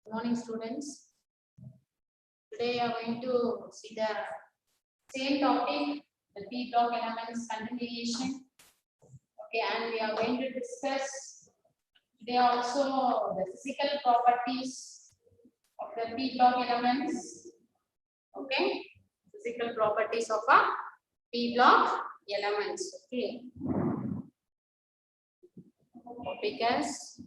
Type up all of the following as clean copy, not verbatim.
Good morning, students. Today we are going to see the same topic, the P block elements continuation. Okay, and we are going to discuss today also the physical properties of the P block elements. Okay, physical properties of a P block elements. Okay, topic is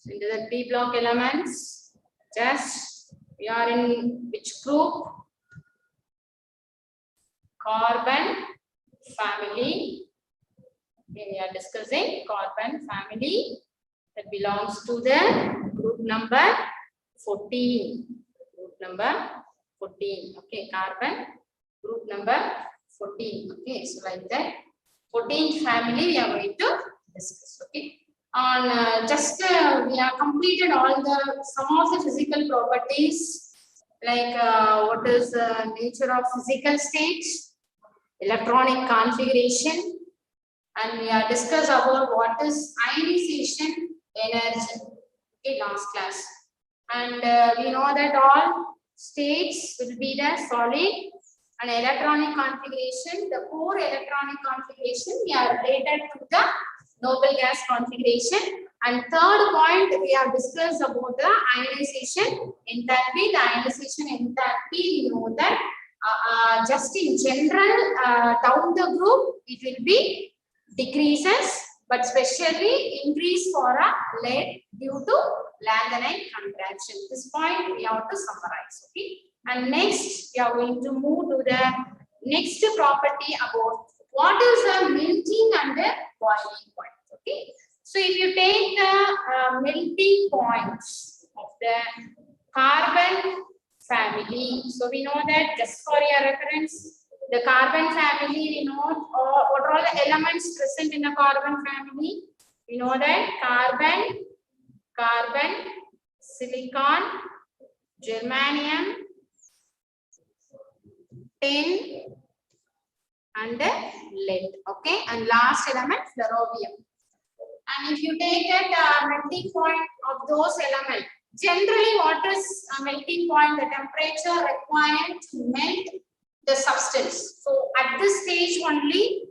into the P block elements. Just we are in which group? Carbon family. Okay, we are discussing carbon family that belongs to the group number 14. Group number 14. Okay, carbon group number 14. Okay, so like that 14th family we are going to discuss. Okay. On we have completed all some of the physical properties, like what is the nature of physical states, electronic configuration, and we have discussed about what is ionization energy. Okay, last class, and we know that all states will be the solid and electronic configuration. The core electronic configuration we are related to the noble gas configuration. And third point, we have discussed about the ionization enthalpy. The ionization enthalpy, we know that just in general, down the group, it will be decreases, but especially increase for a lead due to lanthanide contraction. This point we have to summarize. Okay. And next, we are going to move to the next property about what is the melting and the boiling point. Okay, so if you take the melting points of the carbon family, so we know that, just for your reference, the carbon family, we know what are all the elements present in the carbon family. We know that carbon, silicon, germanium, tin, and lead. Okay, and last element flerovium. And if you take that melting point of those elements, generally what is a melting point? The temperature required to melt the substance. So at this stage only,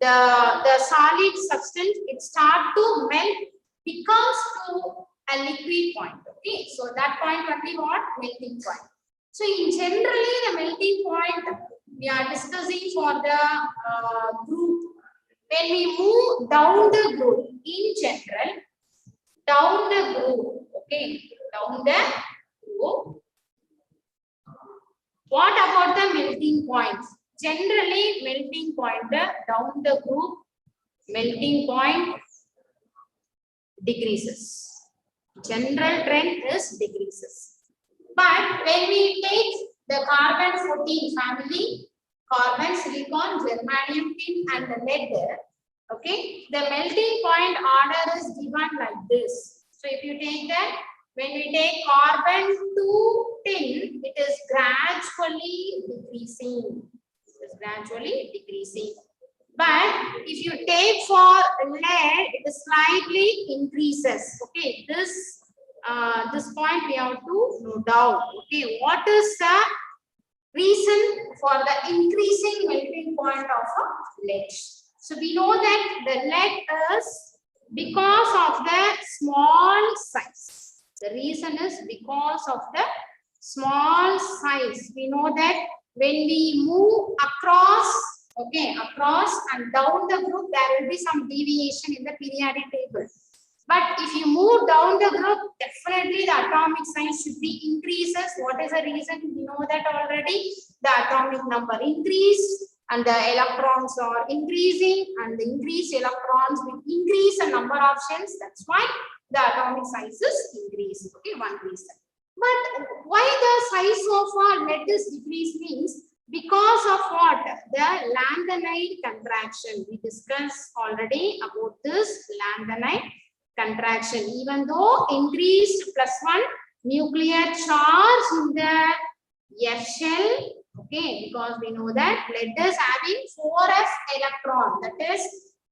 the solid substance, it starts to melt, becomes to a liquid point. Okay, so that point only what? Melting point. So in generally the melting point we are discussing for the group. When we move down the group, in general, down the group, okay, down the group. What about the melting points? Generally, melting point down the group, melting point decreases. General trend is decreases. But when we take the carbon 14 family, carbon, silicon, germanium, tin, and the lead, okay, the melting point order is given like this. So if you take that, when we take carbon to tin, it is gradually decreasing. It is gradually decreasing. But if you take for lead, it is slightly increases. Okay, this point we have to note down. Okay, what is the reason for the increasing melting point of a lead? So we know that the lead is because of the small size. The reason is because of the small size. We know that when we move across, okay, across and down the group, there will be some deviation in the periodic table. But if you move down the group, definitely the atomic size should be increases. What is the reason? We know that already. The atomic number increased and the electrons are increasing, and the increased electrons will increase the number of shells. That's why the atomic size is increased. Okay, one reason. But why the size of lead is decreased means because of what? The lanthanide contraction. We discussed already about this lanthanide contraction. Even though increased +1 nuclear charge in the F shell, Okay, because we know that lead is having 4s electron, that is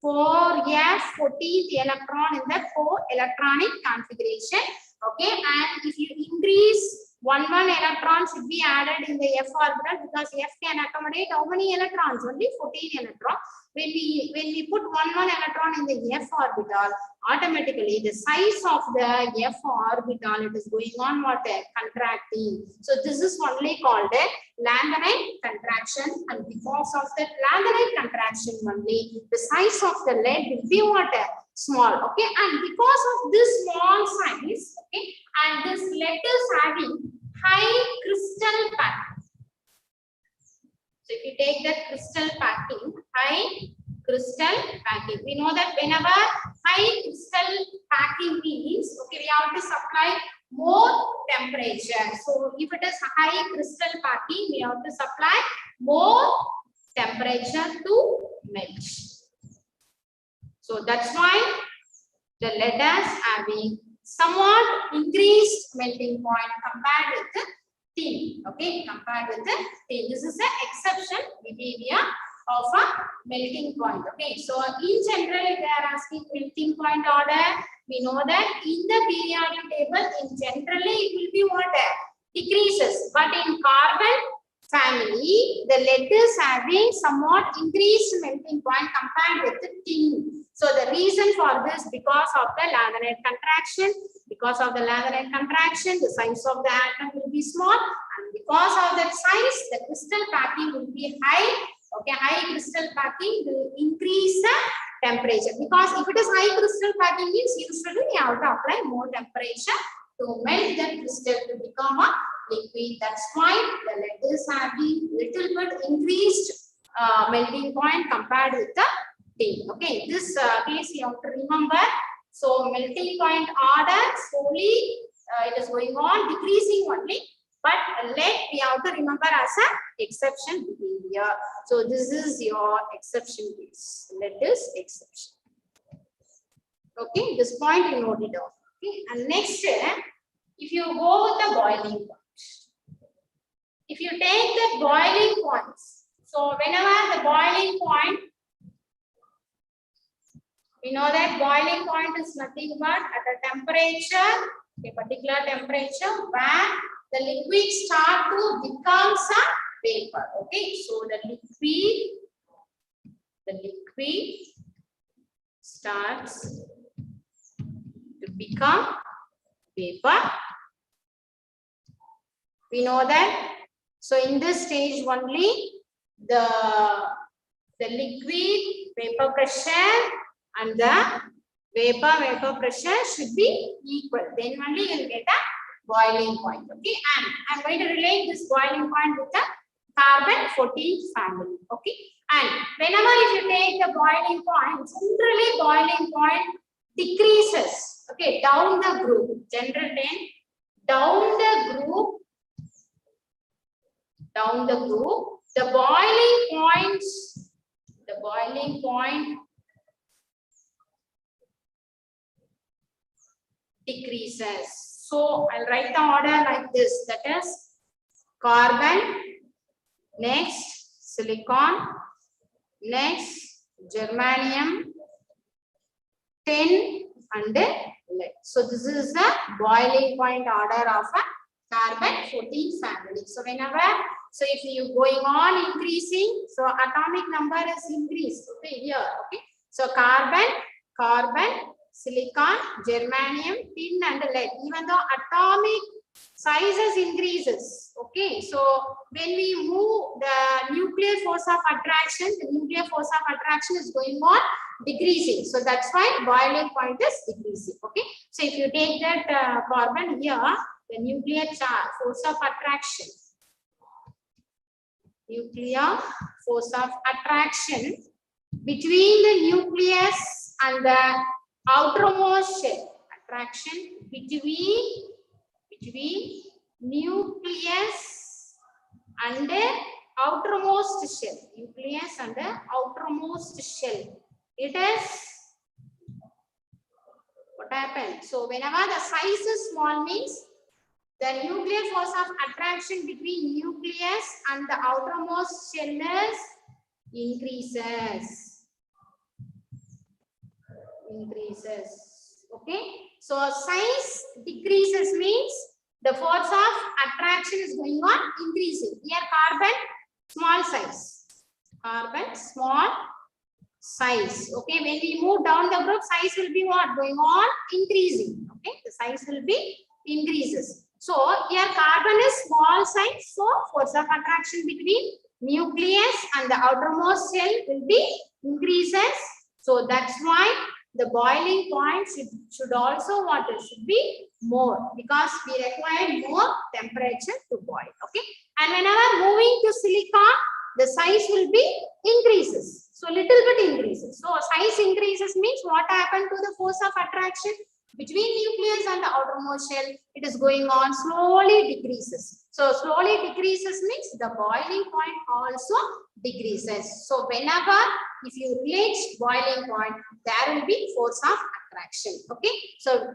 4f 14th electron in the 4 electronic configuration. Okay, and if you increase one electron should be added in the f orbital, because f can accommodate how many electrons? Only 14 electrons. When we put one electron in the f orbital, automatically the size of the f orbital, it is going on what? Contracting. So this is only called a Lanthanide contraction, and because of the Lanthanide contraction only, the size of the lead will be what? Small. Okay, and because of this small size, okay, and this lead is having high crystal packing. So if you take the crystal packing, high crystal packing, we know that whenever high crystal packing means, okay, we have to supply more temperature. So if it is high crystal packing, we have to supply more temperature to melt. So that's why the lead is having somewhat increased melting point compared with the tin. Okay, compared with the tin. This is the exception behavior of a melting point. Okay, so in general, if they are asking melting point order, we know that in the periodic table, in generally it will be what? Decreases. But in carbon family, the lead is having somewhat increased melting point compared with the tin. So the reason for this, because of the Lanthanide contraction, because of the Lanthanide contraction, the size of the atom will be small, and because of that size, the crystal packing will be high. Okay, high crystal packing will increase the temperature, because if it is high crystal packing means usually you have to apply more temperature to melt the crystal to become a liquid. That's why the lead is having little bit increased melting point compared with the tin. Okay, this case you have to remember. So melting point order slowly it is going on decreasing only, but lead we have to remember as a exception behavior. So this is your exception case. Lead is exception. Okay, this point you note it down. Okay, and next, if you go with the boiling point, if you take the boiling points, so whenever the boiling point, we know that boiling point is nothing but at a temperature, a particular temperature where the liquid start to become a vapor. Okay, so the liquid starts to become vapor. We know that. So in this stage only, the liquid vapor pressure and the vapor pressure should be equal. Then only you will get a boiling point. Okay, and I'm going to relate this boiling point with the carbon 14 family. Okay, and whenever if you take the boiling point, generally boiling point decreases. Okay, down the group. General 10, down the group, the boiling point decreases. So I'll write the order like this. That is carbon, next silicon, next germanium, tin, and lead. So this is the boiling point order of a carbon 14 family. So whenever, so if you going on increasing, so atomic number is increased. Okay, here. Okay, so carbon, silicon, germanium, tin, and lead. Even though atomic sizes increases. Okay, so when we move the nuclear force of attraction, the nuclear force of attraction is going on decreasing. So that's why boiling point is decreasing. Okay, so if you take that carbon here, the nuclear force of attraction, nuclear force of attraction between the nucleus and the outermost shell, attraction between nucleus and the outermost shell, nucleus and the outermost shell. It is what happened. So whenever the size is small means The nuclear force of attraction between nucleus and the outermost shell is increases. Okay. So size decreases means the force of attraction is going on increasing. Here carbon small size. Carbon small size. Okay. When we move down the group, size will be what? Going on increasing. Okay. The size will be increases. So here carbon is small size. So force of attraction between nucleus and the outermost shell will be increases. So that's why the boiling point should also what? It should be more because we require more temperature to boil. Okay. And whenever moving to silicon, the size will be increases. So little bit increases. So size increases means what happened to the force of attraction between nucleus and the outermost shell? It is going on slowly decreases. So slowly decreases means the boiling point also decreases. So whenever if you reach boiling point, there will be force of attraction. Okay. So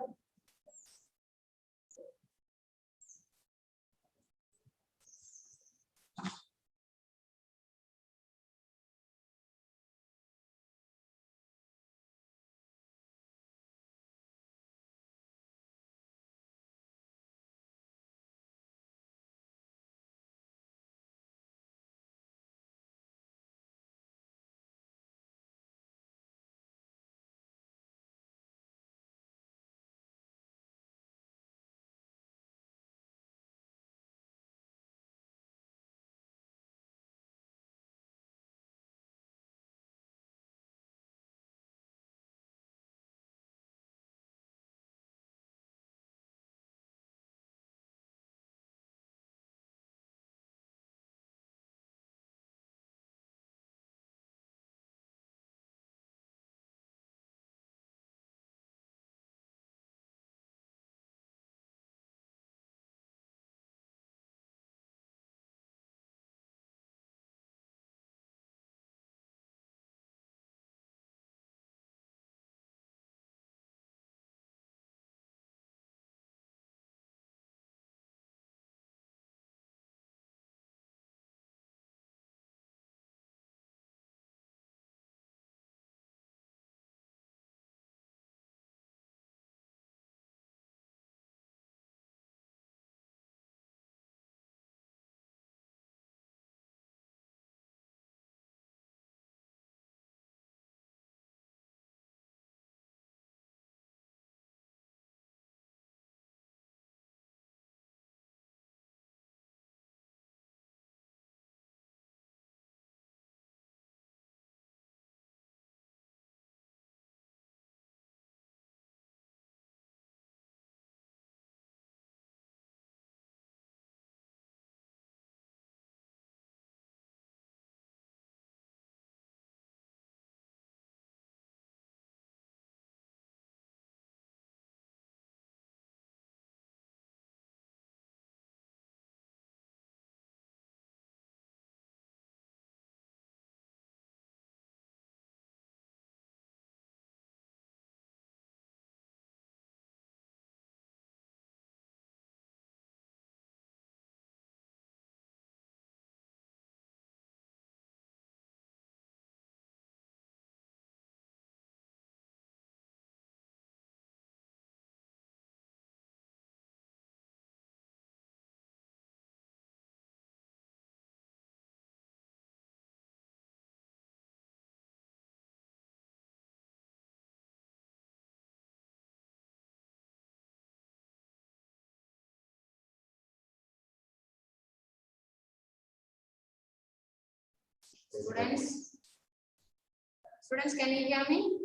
students, can you hear me?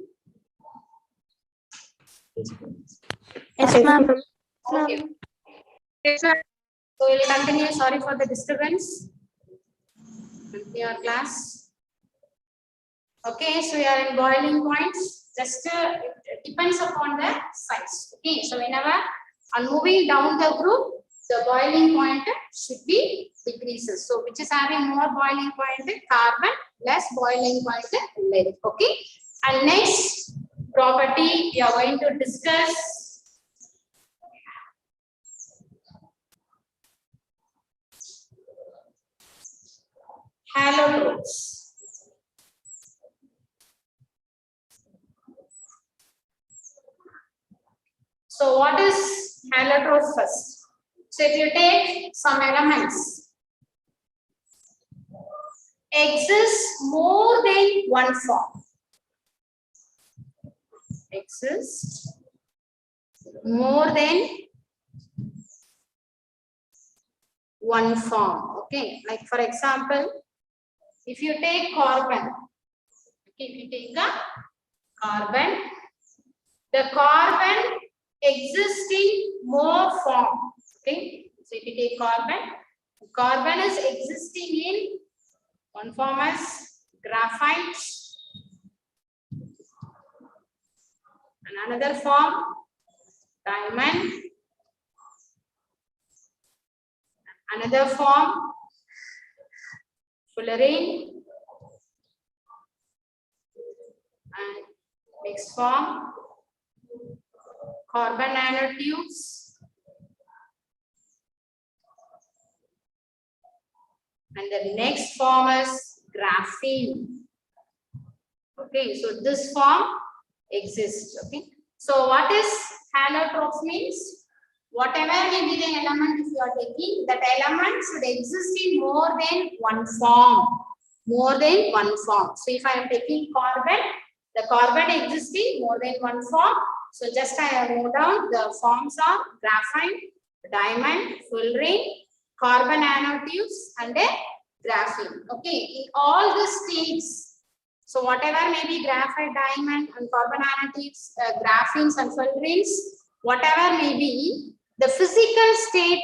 Yes, ma'am. Okay. So we will continue. Sorry for the disturbance. Your class. Okay, so we are in boiling points. Just it depends upon the size. Okay, so whenever on moving down the group, the boiling point should be decreases. So which is having more boiling point? Carbon, less boiling point lead. Okay, and next property we are going to discuss Halotrophs. So what is halotroph first? So if you take some elements, exist more than one form. Exist more than one form. Okay, like for example, if you take carbon, okay, if you take a carbon, the carbon exists in more form. Okay, so if you take carbon, carbon is existing in one form as graphite, and another form diamond, another form fullerene, and next form carbon nanotubes, and the next form is graphene. Okay, so this form exists. Okay, so what is halotroph means? Whatever may be the element, if you are taking, that element should exist in more than one form. More than one form. So if I am taking carbon, the carbon exists in more than one form. So just I have wrote down the forms are graphite, diamond, fullerene, carbon nanotubes, and a graphene. Okay, in all the states, so whatever may be graphite, diamond, and carbon nanotubes, graphenes and fullerenes, whatever may be, the physical state,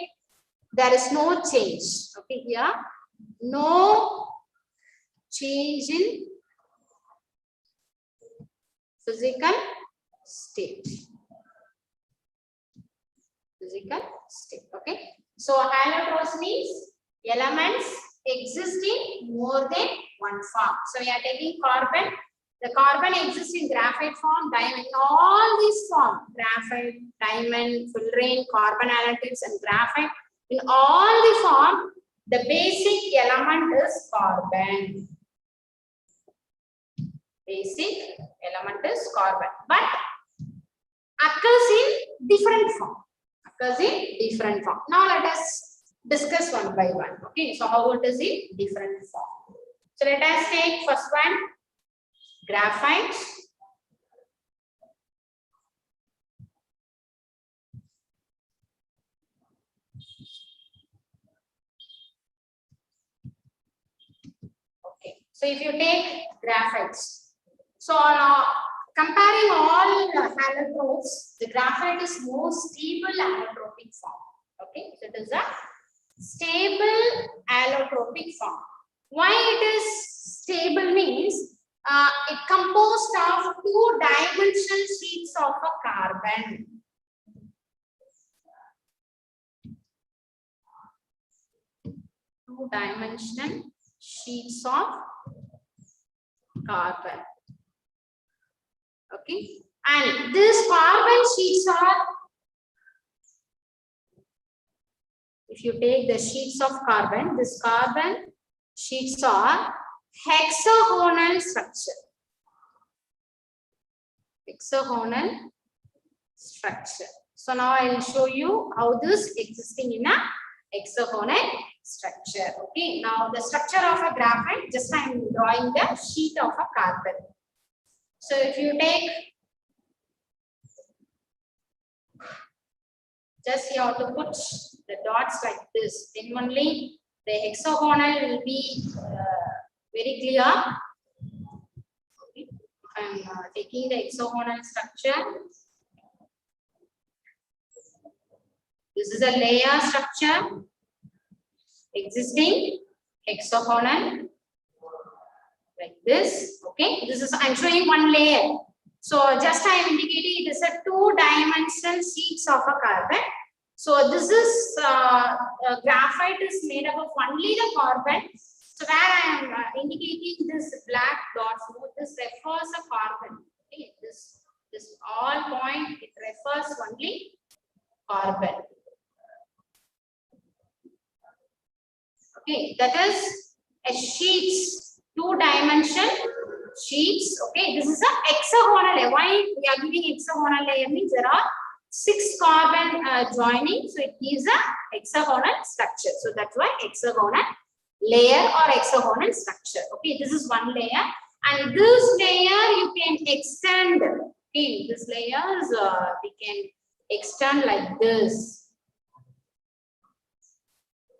there is no change. Okay, here, no change in physical state. Physical state. Okay, so halotroph means elements existing more than one form. So we are taking carbon. The carbon exists in graphite form, diamond, all these forms, graphite, diamond, fullerene, carbon nanotubes, and graphite. In all the form, the basic element is carbon. Basic element is carbon, but occurs in different form. Occurs in different form. Now let us discuss one by one. Okay, so how it is in different form. So let us take first one, graphite. Okay, so if you take graphite, so now comparing all halotrophs, the graphite is more stable allotropic form. Okay, so it is a stable allotropic form. Why it is stable means it composed of two-dimensional sheets of a carbon. Two-dimensional sheets of carbon. Okay, and these carbon sheets are, if you take the sheets of carbon, this carbon sheets are hexagonal structure. Hexagonal structure. So now I will show you how this existing in a hexagonal structure. Okay, now the structure of a graphite, just I am drawing the sheet of a carbon. So if you take, just you have to put the dots like this, then only the hexagonal will be very clear. Okay. If I am taking the hexagonal structure, this is a layer structure, existing hexagonal, like this. Okay, this is, I'm showing one layer. So just I am indicating it is a two-dimensional sheets of a carbon. So this is graphite is made up of only the carbon. So where I am indicating this black dots, this refers a carbon. Okay, this all point, it refers only carbon. Okay, that is a sheets, 2-dimension sheets. Okay, this is a hexagonal layer. Why we are giving hexagonal layer means there are 6 carbon joining, so it gives a hexagonal structure. So that's why hexagonal layer or hexagonal structure. Okay, this is one layer, and this layer you can extend. Okay, this layers we can extend like this.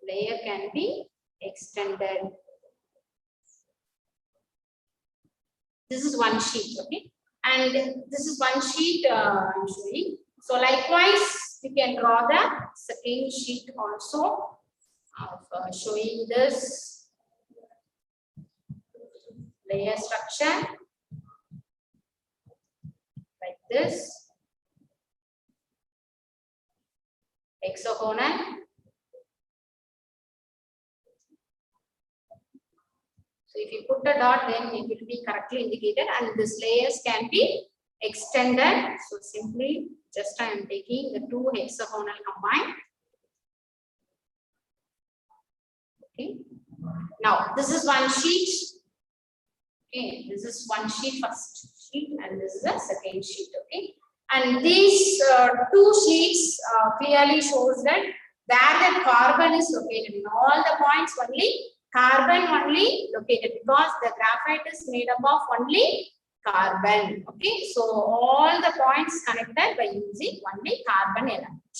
Layer can be extended. This is one sheet, okay, and this is one sheet I'm showing. So likewise, you can draw the second sheet also of showing this layer structure like this, hexagonal. So if you put a dot, then it will be correctly indicated, and this layers can be extended. So simply just I am taking the 2 hexagonal combined. Okay. Now this is one sheet. Okay, this is one sheet, first sheet, and this is a second sheet. Okay, and these 2 sheets clearly shows that where the carbon is located. In all the points only carbon only located, because the graphite is made up of only carbon. Okay, so all the points connected by using only carbon element.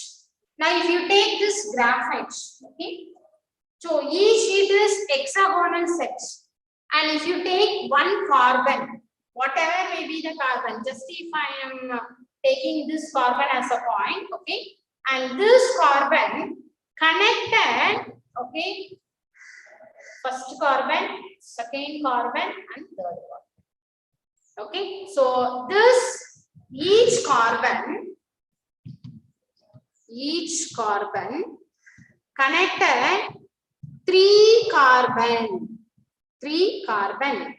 Now if you take this graphite, okay, so each sheet is hexagonal set, and if you take one carbon, whatever may be the carbon, just if I am taking this carbon as a point, okay, and this carbon connected, okay, first carbon, second carbon, and third carbon. Okay, so this each carbon connected 3 carbon.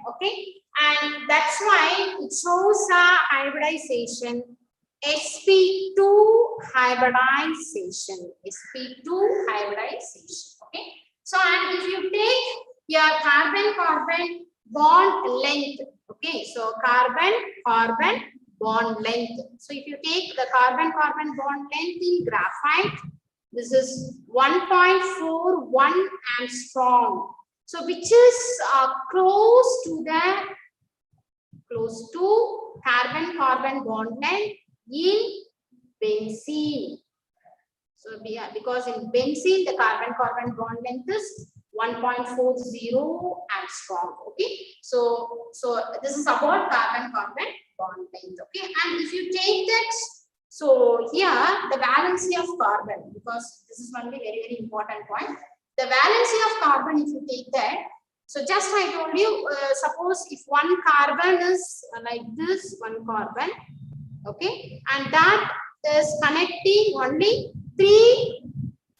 Okay, and that's why it shows a hybridization, sp2 hybridization. Okay, so and if you take your carbon bond length, okay, so carbon bond length. So if you take the carbon bond length in graphite, this is 1.41 angstrom. So which is close to carbon bond length in benzene. So because in benzene the carbon bond length is 1.40 angstrom. Okay, so this is about carbon bond length. Okay, and if you take that, so here the valency of carbon, because this is one very important point. The valency of carbon, if you take that, so just I told you, suppose if one carbon is like this, one carbon, okay, and that is connecting only 3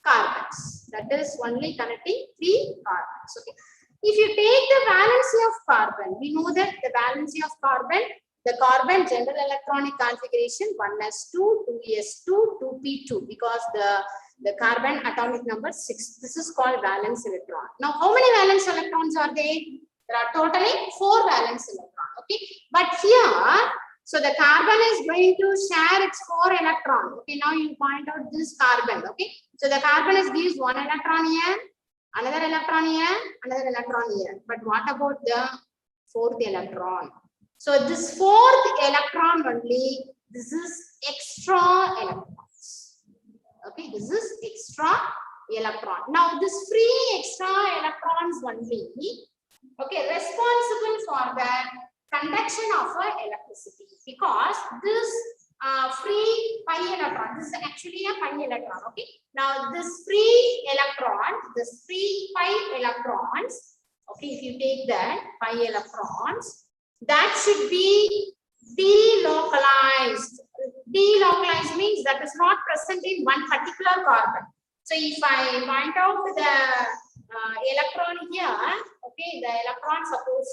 carbons. That is only connecting 3 carbons. Okay, if you take the valency of carbon, we know that the valency of carbon, the carbon general electronic configuration 1s2, 2s2, 2p2, because the carbon atomic number 6. This is called valence electron. Now, how many valence electrons are there? There are totally 4 valence electrons. Okay, but here, so the carbon is going to share its 4 electrons. Okay, now you point out this carbon. Okay, so the carbon gives 1 electron here, another electron here, another electron here. But what about the 4th electron? So this 4th electron only, this is extra electrons. Okay, this is extra electron. Now this free extra electrons only, okay, responsible for the conduction of electricity, because this free pi electron, this is actually a pi electron. Okay, now this free electron, this free pi electrons, okay, if you take that pi electrons, that should be delocalized. Delocalized means that is not present in one particular carbon. So if I point out the electron here, okay, the electron suppose,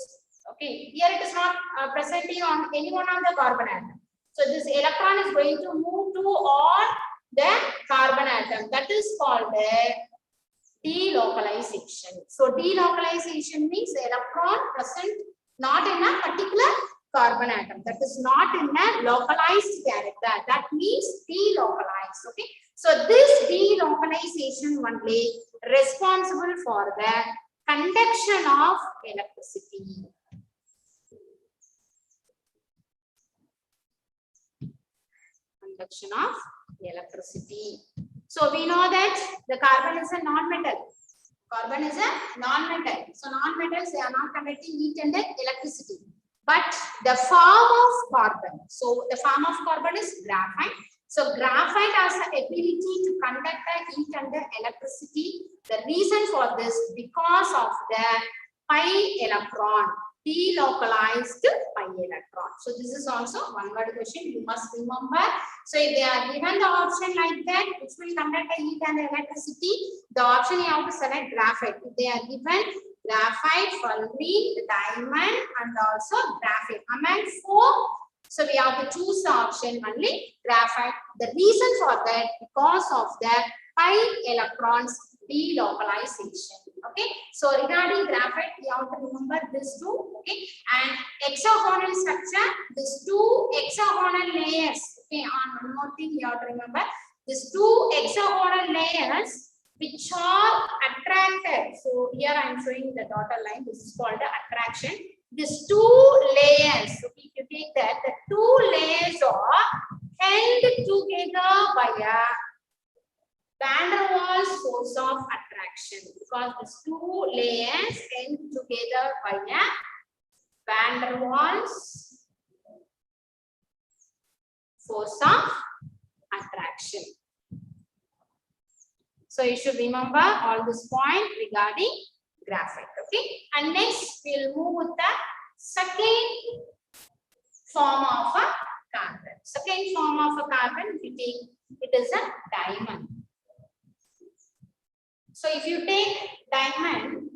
okay, here it is not presenting on any one of the carbon atom. So this electron is going to move to all the carbon atom. That is called delocalization. So delocalization means electron present not in a particular carbon atom. That is not in a localized character. That means delocalized. Okay. So this delocalization only responsible for the conduction of electricity. Conduction of electricity. So we know that the carbon is a non-metal. Carbon is a non-metal. So non-metals, they are not conducting heat and electricity. But the form of carbon. So the form of carbon is graphite. So graphite has the ability to conduct the heat and the electricity. The reason for this because of the pi electron, delocalized pi electron. So this is also one word question you must remember. So if they are given the option like that, which will conduct the heat and electricity, the option you have to select graphite. If they are given graphite, fullerene, diamond, and also graphite. Among four, so we have to choose the option only graphite. The reason for that because of the pi electrons delocalization. Okay, so regarding graphite, we have to remember this two. Okay, and hexagonal structure, these two hexagonal layers. Okay, on one more thing you have to remember, these two hexagonal layers which are attracted. So here I am showing the dotted line. This is called the attraction. These two layers. So if you take that, the two layers are held together by a van der Waals force of attraction, because these two layers held together by a van der Waals force of attraction. So you should remember all this point regarding graphite. Okay, and next we'll move with the second form of a carbon. Second form of a carbon, if you take, it is a diamond. So if you take diamond,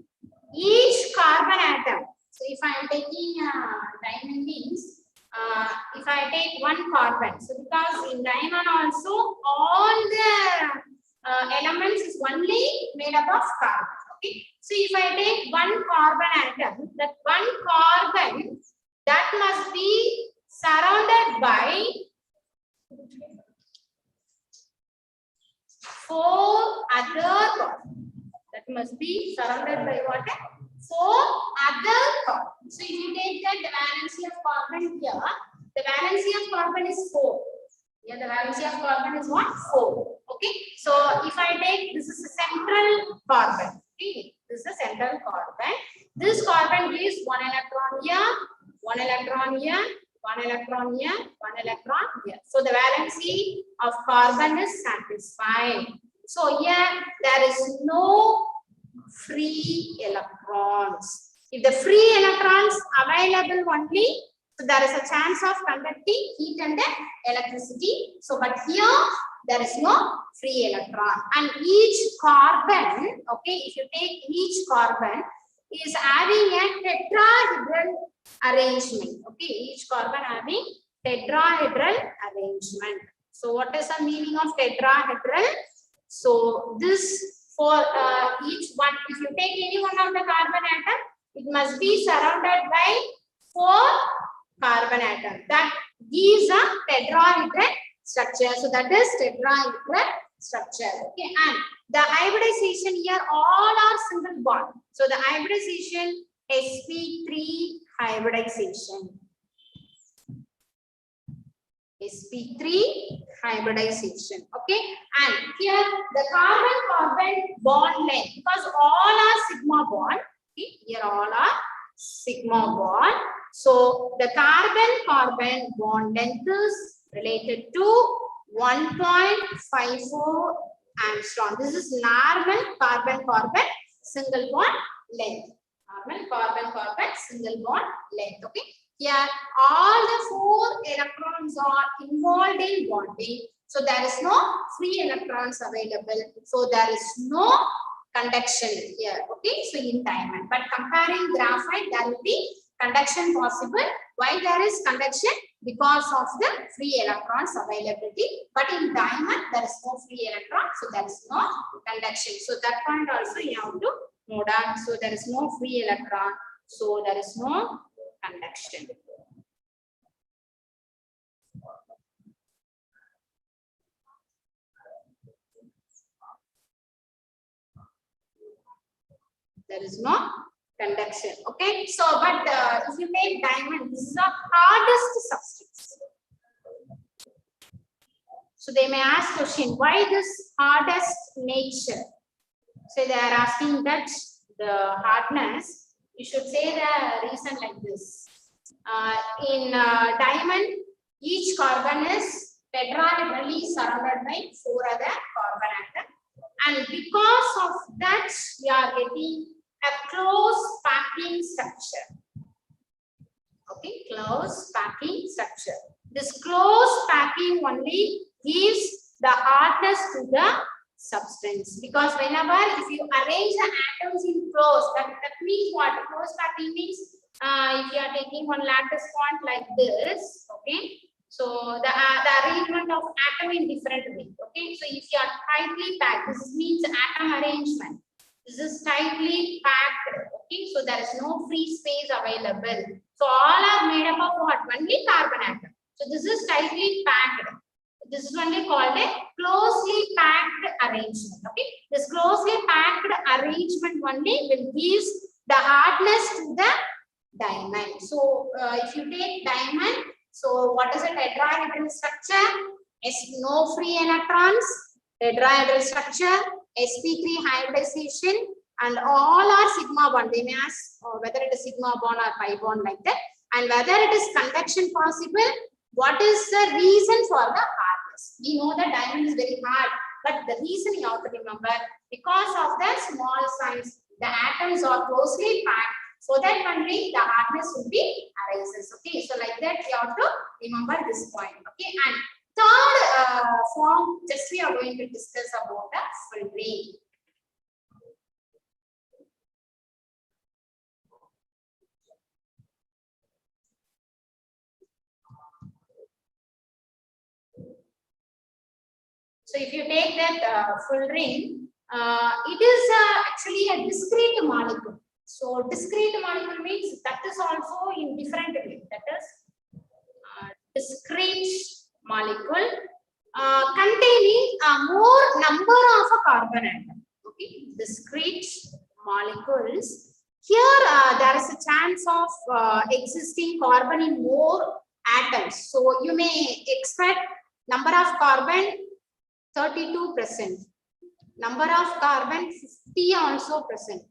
each carbon atom. So if I am taking diamond means if I take one carbon. So because in diamond also all the elements is only made up of carbon. Okay. So if I take one carbon atom, that one carbon that must be surrounded by four other carbons. That must be surrounded by what? Four other carbons. So if you take that, the valency of carbon here, the valency of carbon is 4. Here the valency of carbon is what? 4. Okay. So if I take, this is a central carbon. Okay. This is a central carbon. This carbon gives 1 electron here, 1 electron here, 1 electron here, 1 electron here. So the valency of carbon is satisfied. So here there is no free electrons. If the free electrons available only, so there is a chance of conducting heat and electricity. So but here there is no free electron. And each carbon, okay, if you take each carbon is having a tetrahedral arrangement. Okay, each carbon having tetrahedral arrangement. So what is the meaning of tetrahedral? So this for each one, if you take any one of the carbon atom, it must be surrounded by 4 carbon atoms. That gives a tetrahedral structure. So that is tetrahedral structure. Okay, and the hybridization here all are single bond. So the hybridization sp3 hybridization. sp3 hybridization. Okay, and here the carbon-carbon bond length, because all are sigma bond. Okay, here all are sigma bond. So the carbon-carbon bond length is related to 1.54 angstrom. This is normal carbon-carbon single bond length. Normal carbon-carbon single bond length. Okay. Here all the 4 electrons are involved in bonding. So there is no free electrons available. So there is no conduction here. Okay. So in diamond. But comparing graphite, there will be conduction possible. Why there is conduction? Because of the free electrons availability. But in diamond, there is no free electron, so there is no conduction. So that point also you have to note down. So there is no free electron, so there is no conduction. There is no conduction. Okay, so but if you take diamond, this is the hardest substance. So they may ask question, why this hardest nature? So they are asking that the hardness. You should say the reason like this. In diamond, each carbon is tetrahedrally surrounded by 4 other carbon atoms, and because of that, we are getting a close packing structure. Okay, close packing structure. This close packing only gives the hardness to the substance, because whenever if you arrange the atoms in close, that means what? Close packing means if you are taking one lattice point like this, okay, so the arrangement of atom in different way. Okay, so if you are tightly packed, this means atom arrangement. This is tightly packed. Okay, so there is no free space available. So all are made up of what? Only carbon atom. So this is tightly packed. This is only called a closely packed arrangement. Okay, this closely packed arrangement only will give the hardness to the diamond. So if you take diamond, so what is a tetrahedral structure? No free electrons, tetrahedral structure, sp3 hybridization, and all are sigma bond. They may ask whether it is sigma bond or pi bond like that, and whether it is conduction possible. What is the reason for the hardness? We know that diamond is very hard, but the reason you have to remember, because of the small size, the atoms are closely packed, so that only the hardness will be arises. Okay, so like that you have to remember this point. Okay, and third form, just we are going to discuss about the filtering. So if you take that full ring, it is actually a discrete molecule. So discrete molecule means that is also in different way. That is discrete molecule containing more number of a carbon atom. Okay, discrete molecules. Here there is a chance of existing carbon in more atoms. So you may expect number of carbon 32%, number of carbon 50 also present,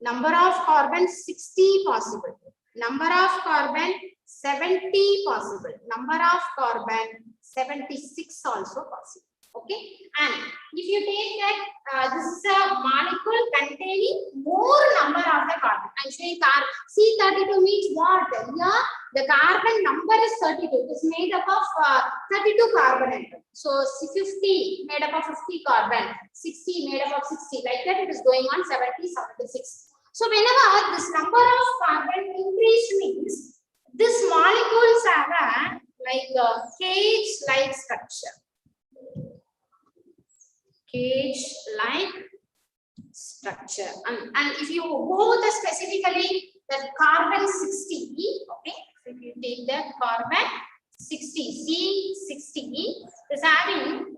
number of carbon 60 possible, number of carbon 70 possible, number of carbon 76 also possible. Okay, and if you take that this is a molecule containing more number of the carbon. I'm showing C32 means what? Here the carbon number is 32. It is made up of 32 carbon atoms. So 50 made up of 50 carbon, 60 made up of 60. Like that it is going on 70, 76. So whenever this number of carbon increase means this molecules have a like a cage-like structure. Cage-like structure, and if you go the specifically the carbon 60, okay, if you take the carbon 60, C60 is having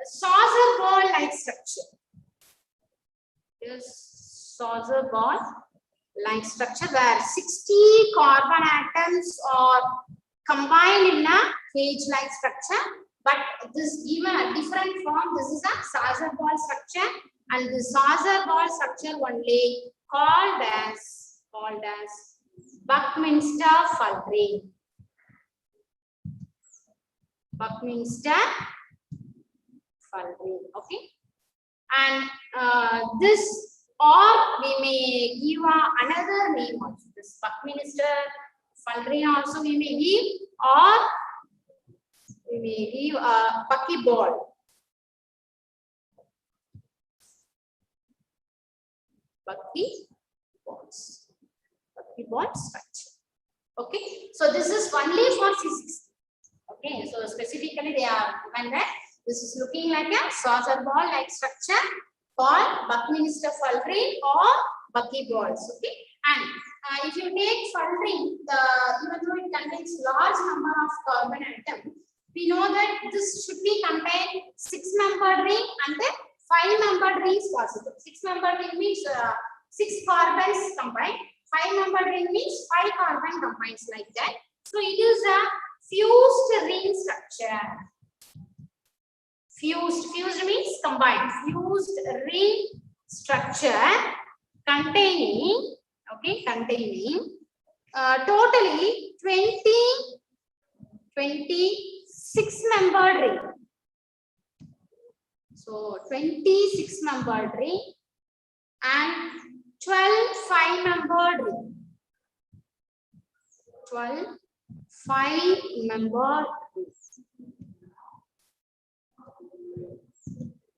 saucer ball like structure. Yes, saucer ball like structure where 60 carbon atoms are combined in a cage like structure. But this given a different form, this is a saucer ball structure, and the saucer ball structure only called as Buckminster Fullerene. Buckminster Fullerene, okay. And this, or we may give another name also. This Buckminster Fullerene also we may give, or we may give a buckyball. Buckyballs. buckyball structure. Okay, so this is only for physics. Okay, so specifically they are given that this is looking like a saucer ball like structure called Buckminster Fullerene or buckyballs. Okay, and if you take fullerene, even though it contains large number of carbon atoms, we know that this should be contain 6-membered ring and then 5-membered rings possible. 6-membered ring means 6 carbons combined. 5-membered ring means 5 carbon combines like that. So it is a fused ring structure. Fused means combined. Fused ring structure containing, totally 26-membered ring. So 26-membered ring and 12 5-membered ring. 12 5-membered ring.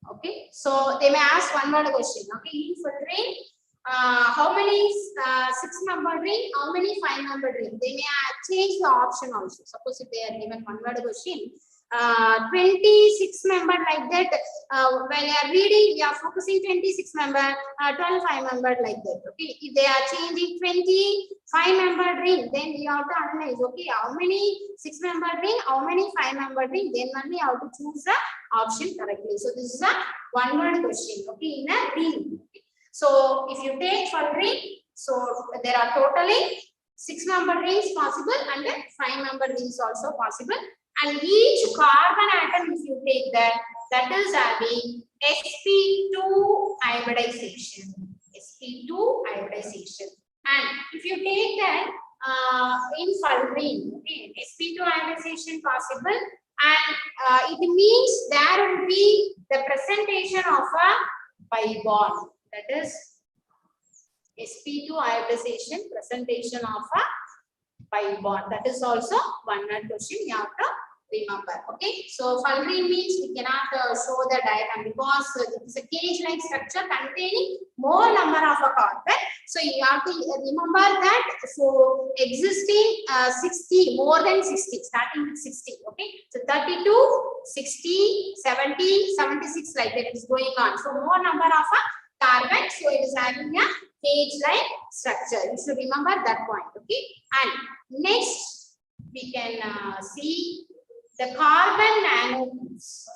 Okay, so they may ask one word question. Okay, in fullerene, how many 6-membered ring, how many 5-membered ring? They may change the option also. Suppose if they are given one word question, 26-membered like that. When you are reading, we are focusing 26-membered, 12 5-membered like that. Okay, if they are changing 25-membered ring, then you have to analyze. Okay, how many 6-membered ring, how many 5-membered ring? Then only you have to choose the option correctly. So this is a one-word question. Okay, in a ring. So if you take fullerene, so there are totally 6-membered rings possible and then 5-membered rings also possible. And each carbon atom, if you take that is having sp2 hybridization. sp2 hybridization. And if you take that in fullerene, okay, sp2 hybridization possible, and it means there will be the presentation of a pi bond. That is sp2 hybridization, presentation of a pi bond. That is also one word question you have to remember. Okay, so fullerene means we cannot show the diagram because it is a cage-like structure containing more number of a carbon. So you have to remember that. So existing 60, more than 60, starting with 60. Okay, so 32, 60, 70, 76 like that is going on. So more number of a carbon. So it is having a cage-like structure. You should remember that point. Okay, and next we can see the carbon nanotubes.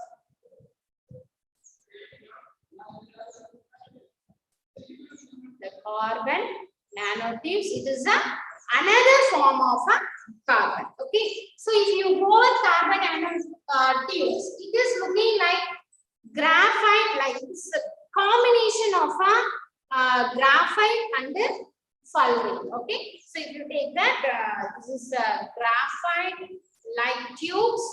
The carbon nanotubes, it is another form of a carbon. Okay, so if you go with carbon nanotubes, it is looking like graphite, like it's a combination of a graphite and fullerene. Okay, so if you take that, this is graphite like tubes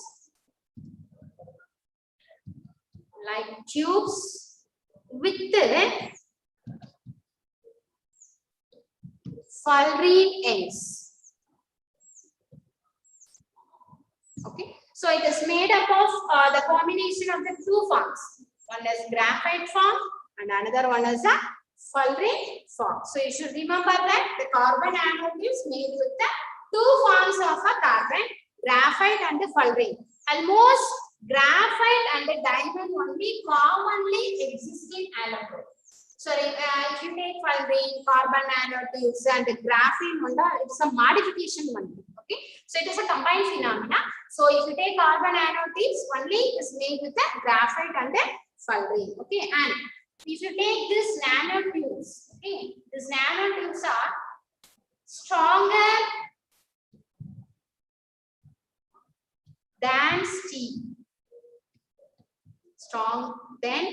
with the fullerene ends. Okay, so it is made up of the combination of the two forms. One is graphite form and another one is a fullerene form. So you should remember that the carbon nanotubes made with the two forms of a carbon, graphite and the fullerene. Almost graphite and the diamond only commonly exist in allotrope. So if you take fullerene, carbon nanotubes and the graphene, it's a modification only. Okay, so it is a combined phenomena. So if you take carbon nanotubes, only it is made with the graphite and the fullerene. Okay, and if you take this nanotubes, okay, these nanotubes are stronger than steel. Strong than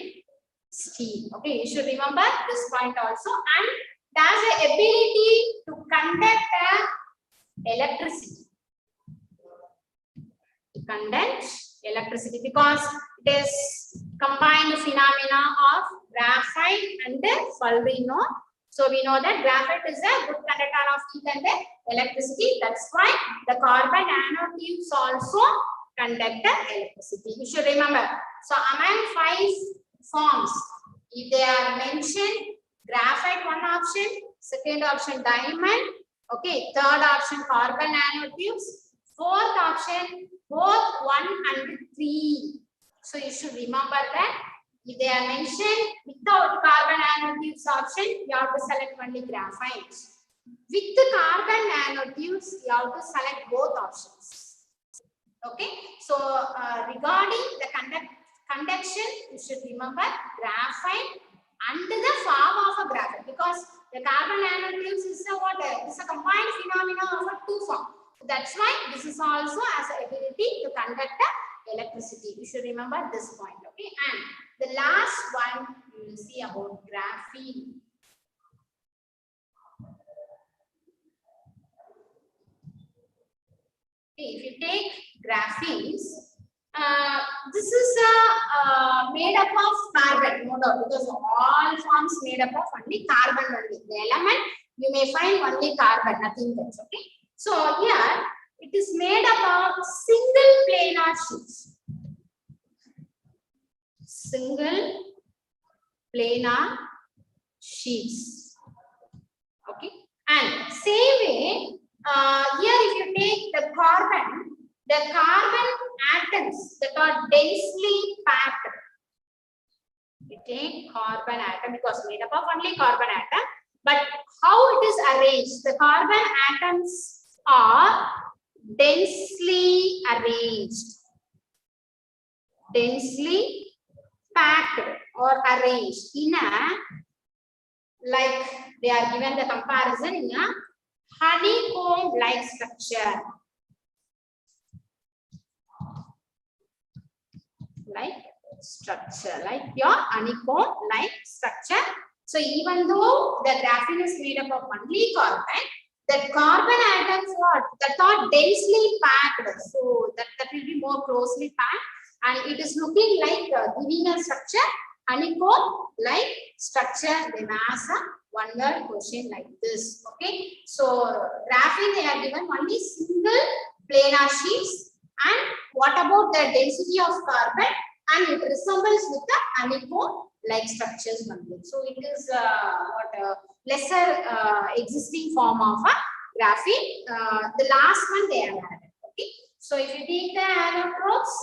steel. Okay, you should remember this point also. And it has the ability to conduct electricity. To conduct electricity because it is combined phenomena of graphite and the fullerene. So we know that graphite is a good conductor of heat and the electricity. That's why the carbon nanotubes also conduct the electricity. You should remember. So among 5 forms, if they are mentioned, graphite one option, second option diamond, Okay, third option carbon nanotubes. Fourth option both 1 and 3. So you should remember that if they are mentioned without carbon nanotubes option, you have to select only graphite. With the carbon nanotubes, you have to select both options. Okay, so regarding the conduction, you should remember graphite and the form of a graphite, because the carbon nanotubes is a what? It's a combined phenomena of a two form. That's why this is also has the ability to conduct electricity. You should remember this point. Okay, and the last one you will see about graphene. Okay, if you take graphenes, this is made up of carbon, no doubt, because all forms made up of only carbon only. The element you may find only carbon, nothing else. Okay, so here it is made up of single planar sheets. Single planar sheets. Okay, and same way. Here if you take the carbon atoms that are densely packed. You take carbon atom because made up of only carbon atom, but how it is arranged? The carbon atoms are densely arranged, densely packed or arranged in a, like they are given the comparison in a honeycomb-like structure. Like your honeycomb-like structure. So even though the graphene is made up of only carbon, the carbon atoms that are densely packed. So that will be more closely packed, and it is looking like giving a structure, honeycomb-like structure. They may ask a one-word question like this. Okay, so graphene they are given only single planar sheets, and what about the density of carbon? And it resembles with the honeycomb-like structures only. So it is lesser existing form of a graphene. The last one they are added. Okay, so if you take the allotropes,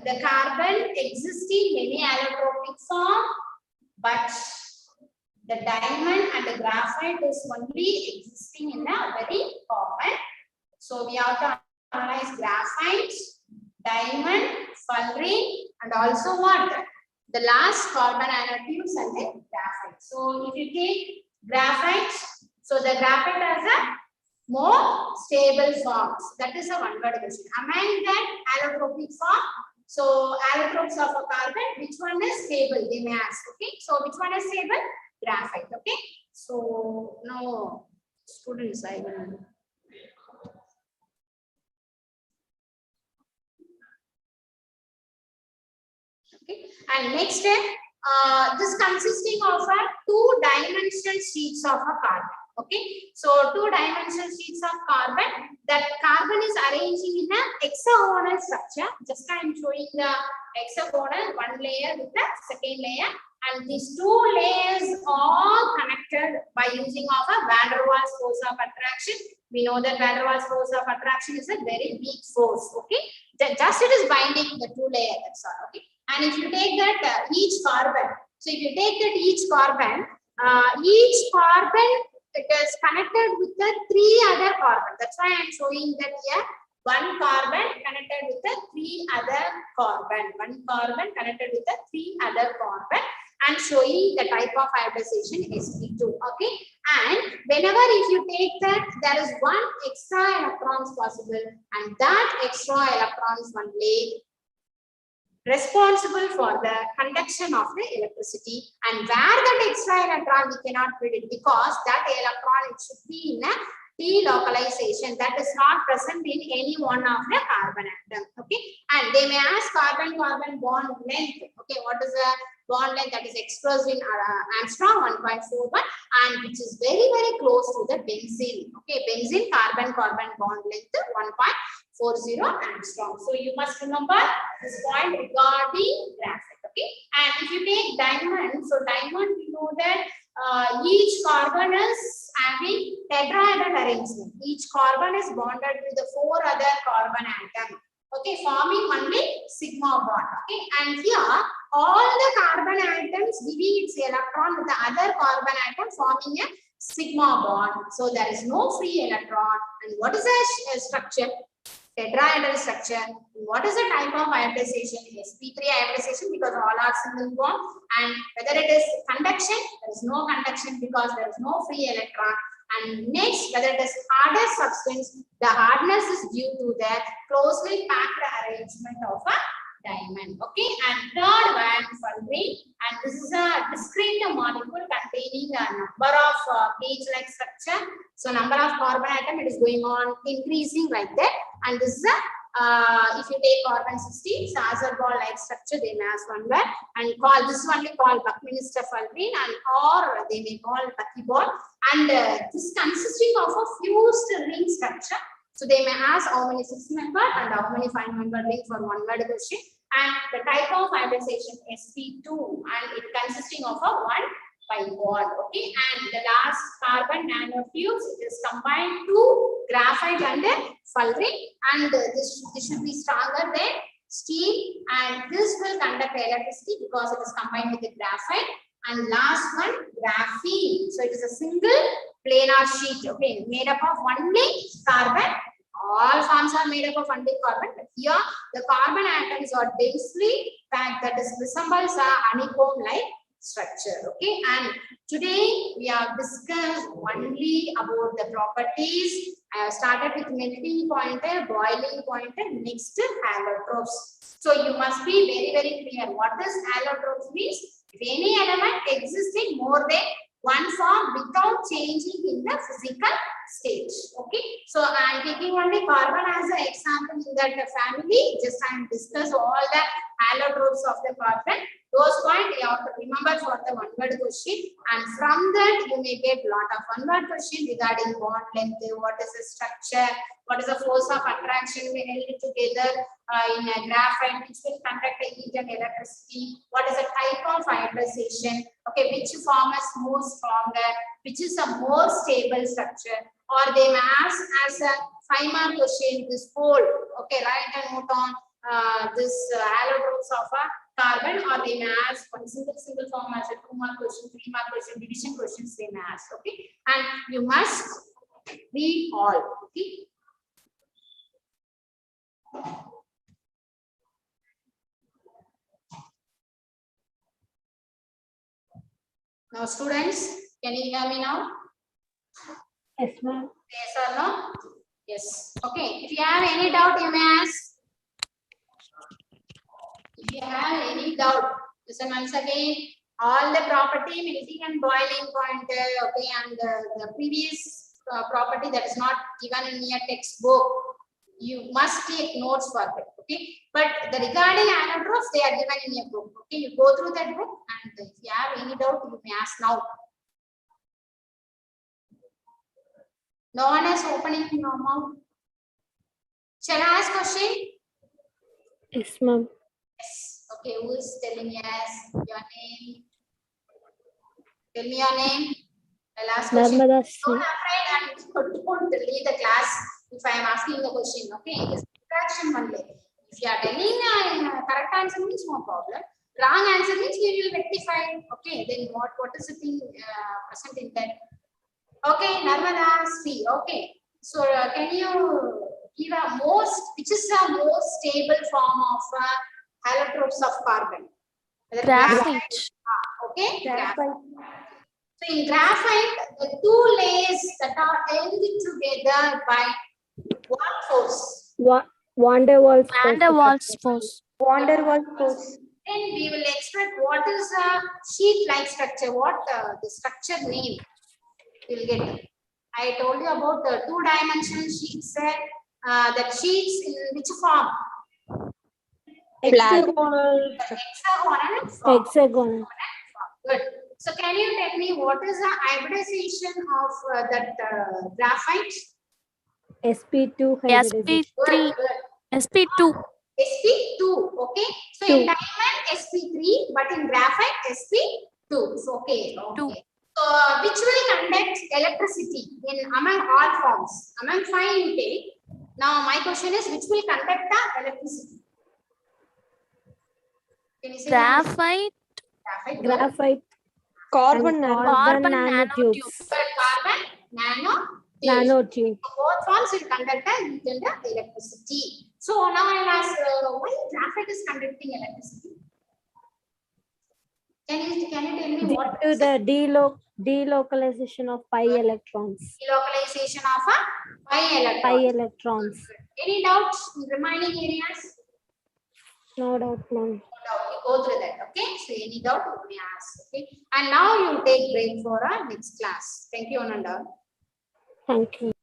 the carbon exists in many allotropic form, but the diamond and the graphite is only existing in a very common. So we have to analyze graphite, diamond, fullerene, and also what? The last carbon nanotubes and the graphite. So if you take graphite, so the graphite has a more stable forms. That is a one-word question. Among that allotropic form, so allotropes of a carbon, which one is stable? They may ask. Okay, so which one is stable? Graphite. Okay, so now students, I will. Okay, and next this consisting of a two-dimensional sheets of a carbon. Okay, so two-dimensional sheets of carbon. That carbon is arranging in a hexagonal structure. Just I am showing the hexagonal, one layer with the second layer, and these two layers all connected by using of a van der Waals force of attraction. We know that van der Waals force of attraction is a very weak force. Okay, just it is binding the two layers. That's all. Okay. And if you take that each carbon, so if you take that each carbon it is connected with the three other carbon. That's why I am showing that here. One carbon connected with the three other carbon. One carbon connected with the three other carbon, and showing the type of hybridization sp2. Okay. And whenever if you take that, there is one extra electrons possible, and that extra electrons only responsible for the conduction of the electricity, and where that extra electron we cannot predict, because that electron it should be in a delocalization that is not present in any one of the carbon atom. Okay, and they may ask carbon-carbon bond length. Okay, what is the bond length that is expressed in Armstrong 1.41, and which is very close to the benzene. Okay, benzene carbon-carbon bond length 1.40 Armstrong. So you must remember this point regarding graphite. Okay, and if you take diamond, so diamond we know that each carbon is having tetrahedral arrangement. Each carbon is bonded with the 4 other carbon atom. Okay, forming only sigma bond. Okay, and here all the carbon atoms giving its electron with the other carbon atom forming a sigma bond. So there is no free electron. And what is the structure? Tetrahedral structure. What is the type of hybridization? sp3 hybridization because all are single bond. And whether it is conduction, there is no conduction because there is no free electron. And next, whether it is harder substance, the hardness is due to the closely packed arrangement of a diamond. Okay, and third one, fullerene, and this is a discrete molecule containing a number of cage-like structure. So number of carbon atom, it is going on increasing like that. And this is a if you take carbon 60, it's agar ball-like structure, they may ask one word, and call this one we call Buckminster fullerene, and or they may call buckyball. And this consisting of a fused ring structure. So they may ask how many 6-member and how many 5-member ring for one word question. And the type of hybridization sp2, and it consisting of a 1 pi bond. Okay, and the last carbon nanotubes, it is combined to graphite and fullerene, and this should be stronger than steel, and this will conduct electricity because it is combined with the graphite. And last one, graphene. So it is a single planar sheet. Okay, made up of only carbon. All forms are made up of only carbon, but here the carbon atoms are densely packed, that is resembles a honeycomb-like structure. Okay, and today we have discussed only about the properties. I have started with melting point, boiling point, and next allotropes. So you must be very clear what this allotropes means. If any element existing more than one form without changing in the physical state. Okay, so I am taking only carbon as an example in that family. Just I am discuss all the allotropes of the carbon. Those points you have to remember for the one word question, and from that you may get lot of one word question regarding bond length, what is the structure, what is the force of attraction when held together in a graphite, which will conduct a heat and electricity, what is the type of hybridization, okay, which form is more stronger, which is a more stable structure, or they may ask as a 5-mark question this whole, okay, write a note on this allotropes of a carbon, or they may ask one single form as a 2-mark question, 3-mark question, division questions they may ask. Okay, and you must read all. Okay. Now, students, can you hear me now? Yes, ma'am. Yes or no? Yes. Okay. If you have any doubt, you may ask. If you have any doubt, listen once again. All the property, melting and boiling point, okay, and the previous property that is not given in your textbook, you must take notes for it. Okay, but the regarding allotropes, they are given in your book. Okay, you go through that book, and if you have any doubt, you may ask now. No one is opening your mouth. Shall I ask question? Yes, ma'am. Yes. Okay, who is telling yes? Your name? Tell me your name. I'll ask question. Narmada Don't afraid and don't leave the class if I am asking the question. Okay, it is interaction only. If you are telling correct answer means no problem. Wrong answer means we will rectify. Okay, then what is the thing present in that? Okay, Narmada, see. Okay, so can you give a which is the most stable form of allotropes of carbon? Graphite. Okay, Graphite. So in graphite, the 2 layers that are held together by what force? Van der Waals force. Van der Waals force. Then we will expect what is a sheet-like structure. What the structure name we will get. I told you about the 2-dimensional sheets. That sheets in which form? Hexagonal. Hexagonal. Good. So can you tell me what is the hybridization of that graphite? sp2 hybridization. sp3 sp2 sp2. Okay. So in diamond sp3, but in graphite sp2. So okay. Two. Okay. So, which will conduct electricity in among all forms? Among 5 you take. Now, my question is, which will conduct the electricity? Can you say the answer? Graphite. Graphite. Graphite. Carbon and nanotube. Carbon nanotubes. Carbon nanotubes. Nanotube. So both forms will conduct the electricity. So now I'll ask, why graphite is conducting electricity? Can you tell me Due what to is the delocalization of pi electrons. delocalization of a pi electron? Pi electrons. Any doubts in remaining areas? No doubt, ma'am. No doubt. You go through that. Okay. So any doubt you may ask. Okay. And now you take break for our next class. Thank you, Ananda. Thank you.